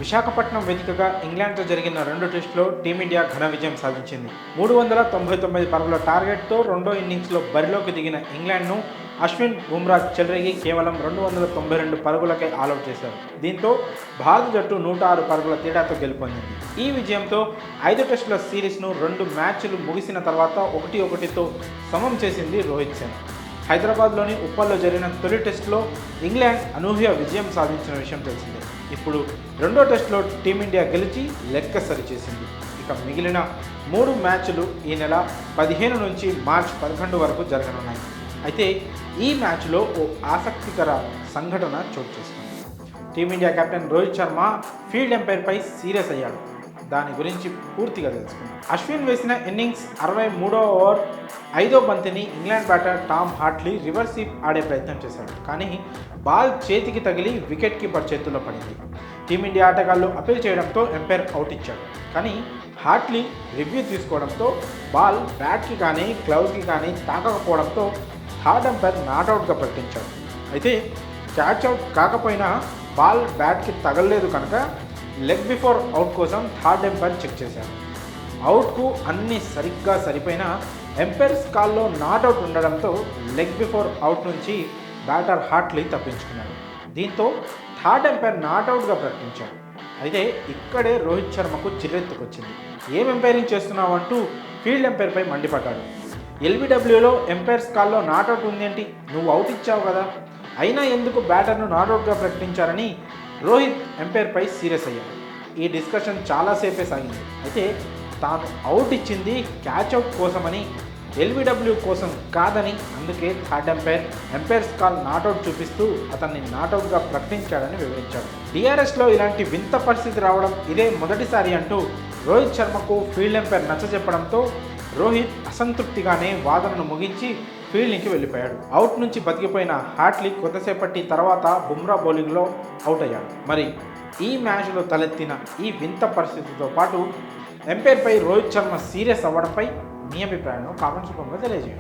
విశాఖపట్నం వేదికగా ఇంగ్లాండ్తో జరిగిన 2 టెస్టుల్లో టీమిండియా ఘన విజయం సాధించింది. 399 పరుగుల టార్గెట్తో రెండో ఇన్నింగ్స్లో బరిలోకి దిగిన ఇంగ్లాండ్ను అశ్విన్, బుమ్రా చెలరేగి కేవలం 292 పరుగులకే ఆలౌట్ చేశారు. దీంతో భారత జట్టు 106 పరుగుల తేడాతో గెలుపొందింది. ఈ విజయంతో 5 టెస్టుల సిరీస్ను 2 మ్యాచ్లు ముగిసిన తర్వాత 1-1తో సమం చేసింది రోహిత్ శర్మ. హైదరాబాద్లోని ఉప్పల్లో జరిగిన తొలి టెస్టులో ఇంగ్లాండ్ అనూహ్య విజయం సాధించిన విషయం తెలిసిందే. ఇప్పుడు రెండో టెస్టులో టీమిండియా గెలిచి లెక్క సరిచేసింది. ఇక మిగిలిన 3 మ్యాచ్లు ఈ నెల 15 నుంచి మార్చి 11 వరకు జరగనున్నాయి. అయితే ఈ మ్యాచ్లో ఓ ఆసక్తికర సంఘటన చోటు చేసుకుంది. Team India captain Rohit Sharma field ఎంపైర్పై సీరియస్ అయ్యాడు. దాని గురించి పూర్తిగా తెలుసుకుందాం. అశ్విన్ వేసిన ఇన్నింగ్స్ 63వ ఓవర్ 5వ బంతిని England batter Tom Hartley reverse sweep ఆడే ప్రయత్నం చేశాడు. కానీ బాల్ చేతికి తగిలి వికెట్ కీపర్ చేతుల్లో పడింది. టీమిండియా ఆటగాళ్లు అపీల్ చేయడంతో ఎంపైర్ అవుట్ ఇచ్చాడు. కానీ హార్ట్లీ రివ్యూ తీసుకోవడంతో బాల్ బ్యాట్కి కానీ గ్లౌస్కి కానీ తాకకపోవడంతో థర్డ్ ఎంపైర్ నాట్అవుట్గా ప్రకటించాడు. అయితే క్యాచ్ అవుట్ కాకపోయినా బాల్ బ్యాట్కి తగలలేదు కనుక లెగ్ బిఫోర్ అవుట్ కోసం థర్డ్ ఎంపైర్ చెక్ చేశారు. అవుట్కు అన్నీ సరిగ్గా సరిపోయినా ఎంపైర్స్ కాల్లో నాట్అవుట్ ఉండడంతో లెగ్ బిఫోర్ అవుట్ నుంచి బ్యాటర్ హార్ట్లీ తప్పించుకున్నాడు. దీంతో థర్డ్ ఎంపైర్ నాట్అవుట్గా ప్రకటించాడు. అయితే ఇక్కడే రోహిత్ శర్మకు చిరెత్తుకొచ్చింది. ఏం ఎంపైరింగ్ చేస్తున్నావు అంటూ ఫీల్డ్ ఎంపైర్పై మండిపడ్డాడు. ఎల్బీడబ్ల్యూలో ఎంపైర్స్ కాల్లో నాట్అవుట్ ఉందేంటి, నువ్వు అవుట్ ఇచ్చావు కదా, అయినా ఎందుకు బ్యాటర్ను నాట్అవుట్గా ప్రకటించారని రోహిత్ ఎంపైర్పై సీరియస్ అయ్యాడు. ఈ డిస్కషన్ చాలాసేపే సాగింది. అయితే తాను అవుట్ ఇచ్చింది క్యాచ్ అవుట్ కోసమని, ఎల్బీడబ్ల్యూ కోసం కాదని, అందుకే థర్డ్ ఎంపైర్స్ కాల్ నాట్అవుట్ చూపిస్తూ అతన్ని నాట్అవుట్గా ప్రకటించాడని వివరించాడు. టీఆర్ఎస్లో ఇలాంటి వింత పరిస్థితి రావడం ఇదే మొదటిసారి అంటూ రోహిత్ శర్మకు ఫీల్డ్ ఎంపైర్ నచ్చజెప్పడంతో రోహిత్ అసంతృప్తిగానే వాదనను ముగించి ఫీల్డింగ్కి వెళ్ళిపోయాడు. అవుట్ నుంచి బతికిపోయిన హార్ట్లీ కొద్దిసేపటి తర్వాత బుమ్రా బౌలింగ్లో అవుట్ అయ్యాడు. మరి ఈ మ్యాచ్లో తలెత్తిన ఈ వింత పరిస్థితితో పాటు ఎంపైర్పై రోహిత్ శర్మ సీరియస్ అవ్వడంపై మీ అభిప్రాయాలను కామెంట్స్ రూపంలో తెలియజేయండి.